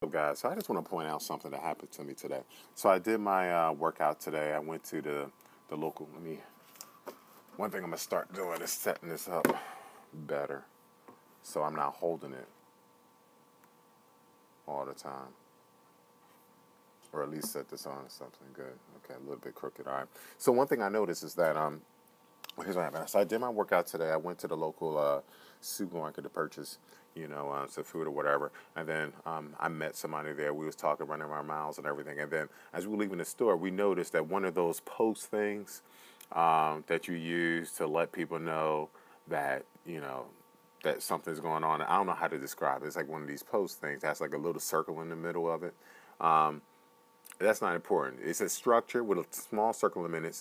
So guys, so I just want to point out something that happened to me today. So I did my workout today. I went to the local. One thing I'm gonna start doing is setting this up better, so I'm not holding it all the time, or at least set this on something good. Okay, a little bit crooked. All right. So one thing I noticed is that here's what happened. So I did my workout today. I went to the local supermarket to purchase, some food or whatever. And then I met somebody there. We was talking, running our miles and everything. And then as we were leaving the store, we noticed that one of those post things that you use to let people know that, that something's going on. I don't know how to describe it. It's like one of these post things. That's like a little circle in the middle of it. That's not important. It's a structure with a small circle in the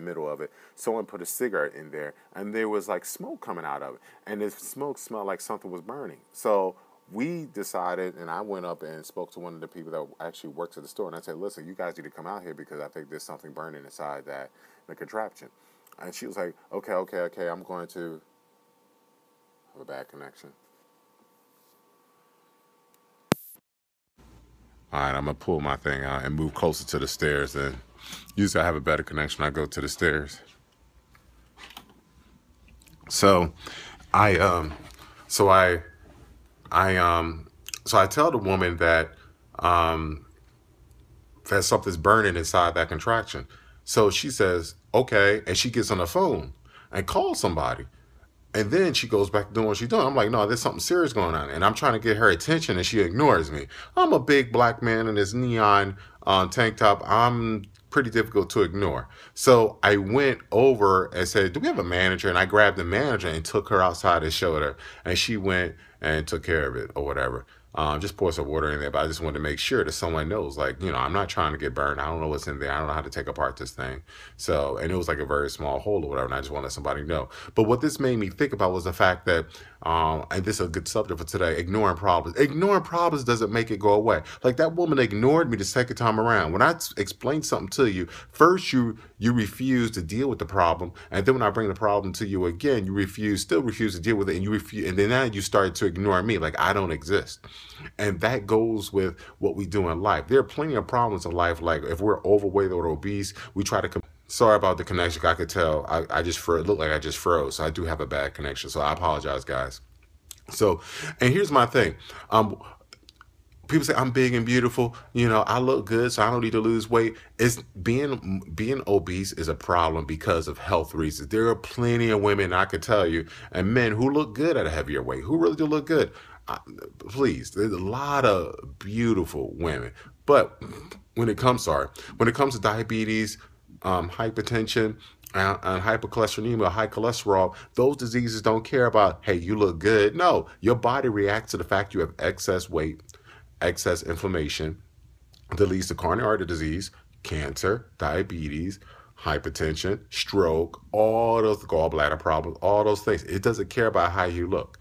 middle of it. Someone put a cigarette in there, and there was like smoke coming out of it. And the smoke smelled like something was burning. So we decided, and I went up and spoke to one of the people that actually works at the store, and I said, listen, you guys need to come out here because I think there's something burning inside the contraption. And she was like, okay, I'm going to have a bad connection. All right, I'm going to pull my thing out and move closer to the stairs. And usually I have a better connection when I go to the stairs. So I so I tell the woman that that something's burning inside that contraction. So she says, okay, and she gets on the phone and calls somebody. And then she goes back to doing what she's doing. I'm like, no, there's something serious going on. And I'm trying to get her attention, and she ignores me. I'm a big black man in this neon tank top. I'm pretty difficult to ignore. So I went over and said, do we have a manager? And I grabbed the manager and took her outside and showed her. And she went and took care of it or whatever. Just pour some water in there, but I just wanted to make sure that someone knows, like, I'm not trying to get burned. I don't know what's in there. I don't know how to take apart this thing. So, and it was like a very small hole or whatever, and I just want to let somebody know. But what this made me think about was the fact that, and this is a good subject for today, ignoring problems. Ignoring problems doesn't make it go away. Like that woman ignored me the second time around. When I explain something to you, first you refuse to deal with the problem, and then when I bring the problem to you again, you still refuse to deal with it, and you refuse, and then now you start to ignore me like I don't exist. And that goes with what we do in life. There are plenty of problems in life. Like if we're overweight or obese, we try to. Sorry about the connection. I could tell. I just froze. It looked like I just froze. So I do have a bad connection. So I apologize, guys. So, and here's my thing. People say I'm big and beautiful. I look good, so I don't need to lose weight. It's being obese is a problem because of health reasons. There are plenty of women, I could tell you, and men who look good at a heavier weight, who really do look good. Please, there's a lot of beautiful women, but when it comes to diabetes, hypertension, and hypercholesterolemia, high cholesterol, those diseases don't care about, hey, you look good. No, your body reacts to the fact you have excess weight, excess inflammation that leads to coronary artery disease, cancer, diabetes, hypertension, stroke, all those gallbladder problems, all those things. It doesn't care about how you look.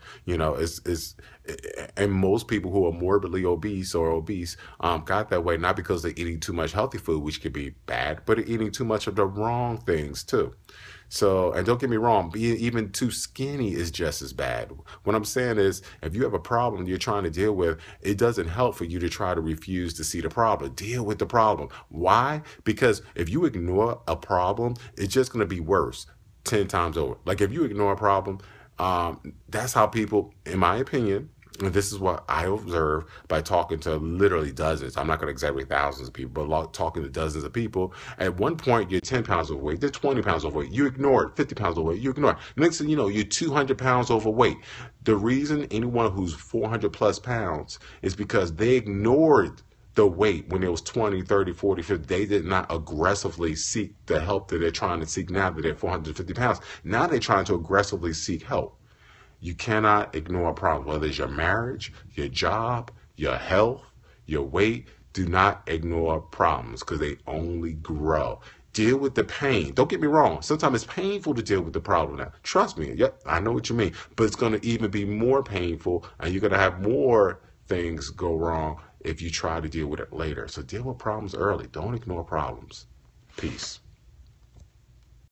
And most people who are morbidly obese got that way not because they're eating too much healthy food, which could be bad, but they're eating too much of the wrong things too. So, and don't get me wrong, being even too skinny is just as bad. What I'm saying is, if you have a problem you're trying to deal with, it doesn't help for you to try to refuse to see the problem. Deal with the problem. Why? Because if you ignore a problem, it's just going to be worse 10 times over. Like if you ignore a problem, that's how people, in my opinion, and this is what I observe by talking to literally dozens. I'm not going to exaggerate thousands of people, but talking to dozens of people. At one point, you're 10 pounds overweight. They're 20 pounds overweight. You ignore it. 50 pounds overweight. You ignore it. Next thing you know, you're 200 pounds overweight. The reason anyone who's 400 plus pounds is because they ignored the weight when it was 20, 30, 40, 50. They did not aggressively seek the help that they're trying to seek now that they're 450 pounds. Now they're trying to aggressively seek help. You cannot ignore a problem, whether it's your marriage, your job, your health, your weight. Do not ignore problems because they only grow. Deal with the pain. Don't get me wrong. Sometimes it's painful to deal with the problem now. Trust me. Yep, I know what you mean. But it's going to even be more painful, and you're going to have more things go wrong if you try to deal with it later. So deal with problems early. Don't ignore problems. Peace.